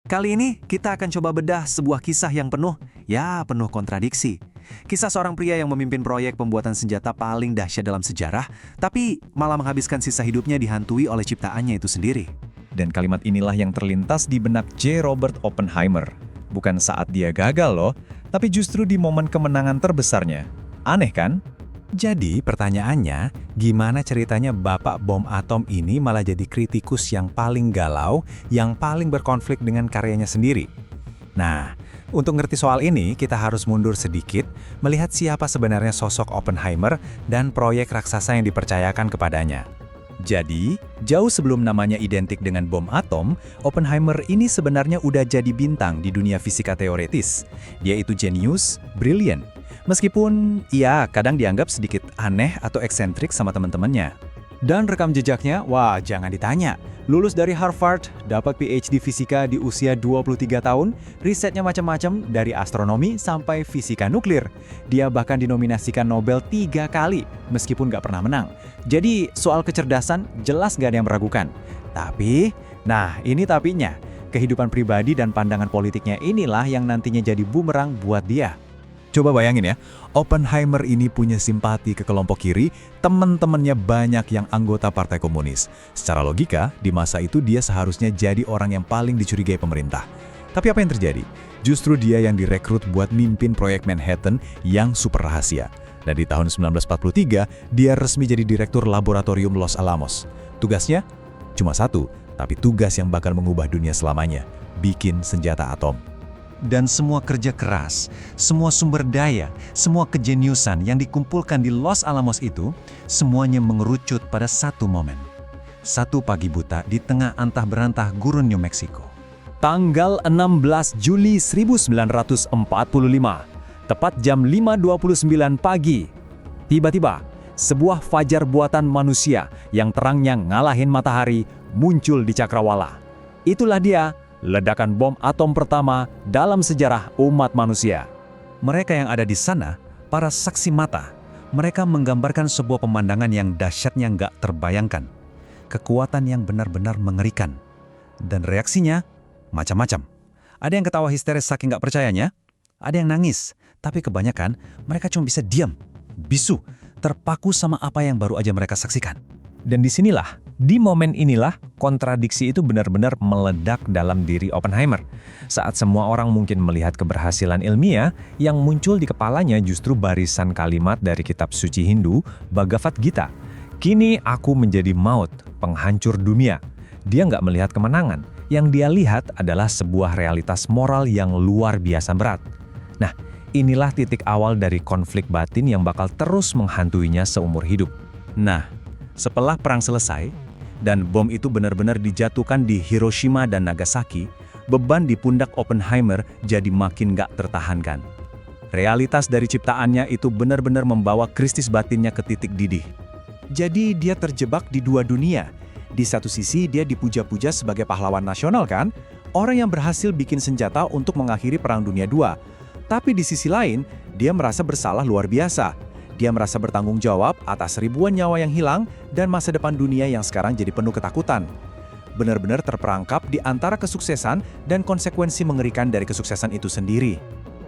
Kali ini kita akan coba bedah sebuah kisah yang penuh kontradiksi. Kisah seorang pria yang memimpin proyek pembuatan senjata paling dahsyat dalam sejarah, tapi malah menghabiskan sisa hidupnya dihantui oleh ciptaannya itu sendiri. Dan kalimat inilah yang terlintas di benak J. Robert Oppenheimer. Bukan saat dia gagal loh, tapi justru di momen kemenangan terbesarnya. Aneh kan? Jadi pertanyaannya, gimana ceritanya bapak bom atom ini malah jadi kritikus yang paling galau, yang paling berkonflik dengan karyanya sendiri? Nah, untuk ngerti soal ini, kita harus mundur sedikit, melihat siapa sebenarnya sosok Oppenheimer dan proyek raksasa yang dipercayakan kepadanya. Jadi, jauh sebelum namanya identik dengan bom atom, Oppenheimer ini sebenarnya udah jadi bintang di dunia fisika teoretis. Dia itu jenius, brilian. Meskipun, ia kadang dianggap sedikit aneh atau eksentrik sama teman-temannya. Dan rekam jejaknya, wah jangan ditanya. Lulus dari Harvard, dapat PhD fisika di usia 23 tahun, risetnya macam-macam dari astronomi sampai fisika nuklir. Dia bahkan dinominasikan Nobel 3 kali, meskipun nggak pernah menang. Jadi soal kecerdasan jelas nggak ada yang meragukan. Tapi, nah ini tapinya, kehidupan pribadi dan pandangan politiknya inilah yang nantinya jadi bumerang buat dia. Coba bayangin ya, Oppenheimer ini punya simpati ke kelompok kiri, teman-temannya banyak yang anggota Partai Komunis. Secara logika, di masa itu dia seharusnya jadi orang yang paling dicurigai pemerintah. Tapi apa yang terjadi? Justru dia yang direkrut buat mimpin proyek Manhattan yang super rahasia. Dan di tahun 1943, dia resmi jadi direktur laboratorium Los Alamos. Tugasnya? Cuma satu, tapi tugas yang bakal mengubah dunia selamanya, bikin senjata atom. Dan semua kerja keras, semua sumber daya, semua kejeniusan yang dikumpulkan di Los Alamos itu, semuanya mengerucut pada satu momen. Satu pagi buta di tengah antah berantah gurun New Mexico. Tanggal 16 Juli 1945, tepat jam 5.29 pagi. Tiba-tiba, sebuah fajar buatan manusia yang terangnya ngalahin matahari muncul di Cakrawala. Itulah dia, ledakan bom atom pertama dalam sejarah umat manusia. Mereka yang ada di sana, para saksi mata, mereka menggambarkan sebuah pemandangan yang dahsyatnya nggak terbayangkan. Kekuatan yang benar-benar mengerikan. Dan reaksinya macam-macam. Ada yang ketawa histeris saking nggak percayanya, ada yang nangis, tapi kebanyakan mereka cuma bisa diam, bisu, terpaku sama apa yang baru aja mereka saksikan. Dan disinilah, di momen inilah, kontradiksi itu benar-benar meledak dalam diri Oppenheimer. Saat semua orang mungkin melihat keberhasilan ilmiah, yang muncul di kepalanya justru barisan kalimat dari kitab suci Hindu, Bhagavad Gita. Kini aku menjadi maut, penghancur dunia. Dia nggak melihat kemenangan. Yang dia lihat adalah sebuah realitas moral yang luar biasa berat. Nah, inilah titik awal dari konflik batin yang bakal terus menghantuinya seumur hidup. Nah, setelah perang selesai, dan bom itu benar-benar dijatuhkan di Hiroshima dan Nagasaki, beban di pundak Oppenheimer jadi makin gak tertahankan. Realitas dari ciptaannya itu benar-benar membawa krisis batinnya ke titik didih. Jadi dia terjebak di dua dunia. Di satu sisi dia dipuja-puja sebagai pahlawan nasional kan, orang yang berhasil bikin senjata untuk mengakhiri Perang Dunia II. Tapi di sisi lain, dia merasa bersalah luar biasa. Dia merasa bertanggung jawab atas ribuan nyawa yang hilang dan masa depan dunia yang sekarang jadi penuh ketakutan. Benar-benar terperangkap di antara kesuksesan dan konsekuensi mengerikan dari kesuksesan itu sendiri.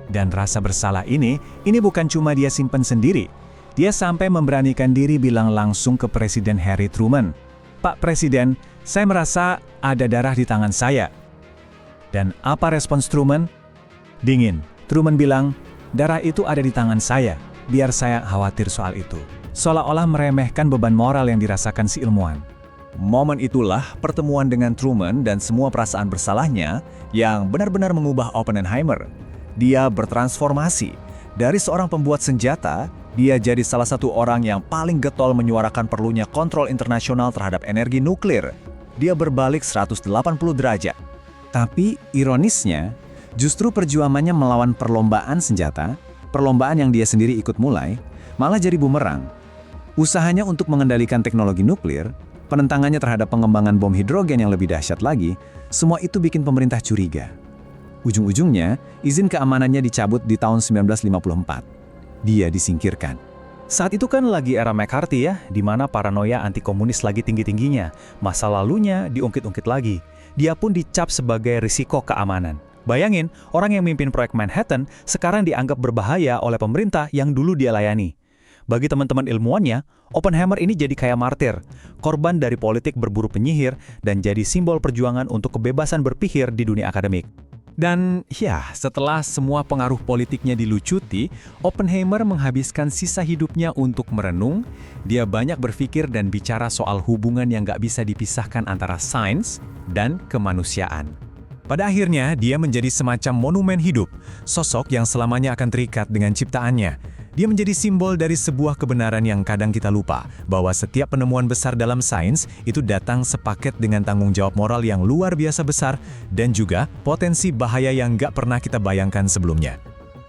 Dan rasa bersalah ini bukan cuma dia simpen sendiri. Dia sampai memberanikan diri bilang langsung ke Presiden Harry Truman, "Pak Presiden, saya merasa ada darah di tangan saya." Dan apa respons Truman? Dingin. Truman bilang, "Darah itu ada di tangan saya. Biar saya khawatir soal itu." Seolah-olah meremehkan beban moral yang dirasakan si ilmuwan. Momen itulah pertemuan dengan Truman dan semua perasaan bersalahnya yang benar-benar mengubah Oppenheimer. Dia bertransformasi. Dari seorang pembuat senjata, dia jadi salah satu orang yang paling getol menyuarakan perlunya kontrol internasional terhadap energi nuklir. Dia berbalik 180 derajat. Tapi ironisnya, justru perjuangannya melawan perlombaan senjata, perlombaan yang dia sendiri ikut mulai, malah jadi bumerang. Usahanya untuk mengendalikan teknologi nuklir, penentangannya terhadap pengembangan bom hidrogen yang lebih dahsyat lagi, semua itu bikin pemerintah curiga. Ujung-ujungnya, izin keamanannya dicabut di tahun 1954. Dia disingkirkan. Saat itu kan lagi era McCarthy ya, di mana paranoia anti-komunis lagi tinggi-tingginya. Masa lalunya diungkit-ungkit lagi. dia pun dicap sebagai risiko keamanan. Bayangin, orang yang mimpin proyek Manhattan sekarang dianggap berbahaya oleh pemerintah yang dulu dia layani. Bagi teman-teman ilmuwannya, Oppenheimer ini jadi kayak martir, korban dari politik berburu penyihir dan jadi simbol perjuangan untuk kebebasan berpikir di dunia akademik. Dan ya, setelah semua pengaruh politiknya dilucuti, Oppenheimer menghabiskan sisa hidupnya untuk merenung. Dia banyak berpikir dan bicara soal hubungan yang nggak bisa dipisahkan antara sains dan kemanusiaan. Pada akhirnya, dia menjadi semacam monumen hidup, sosok yang selamanya akan terikat dengan ciptaannya. Dia menjadi simbol dari sebuah kebenaran yang kadang kita lupa, bahwa setiap penemuan besar dalam sains itu datang sepaket dengan tanggung jawab moral yang luar biasa besar dan juga potensi bahaya yang nggak pernah kita bayangkan sebelumnya.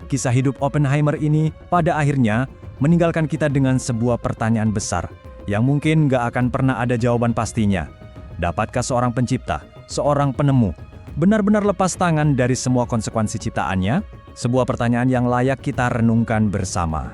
Kisah hidup Oppenheimer ini pada akhirnya meninggalkan kita dengan sebuah pertanyaan besar yang mungkin nggak akan pernah ada jawaban pastinya. Dapatkah seorang pencipta, seorang penemu, benar-benar lepas tangan dari semua konsekuensi ciptaannya? Sebuah pertanyaan yang layak kita renungkan bersama.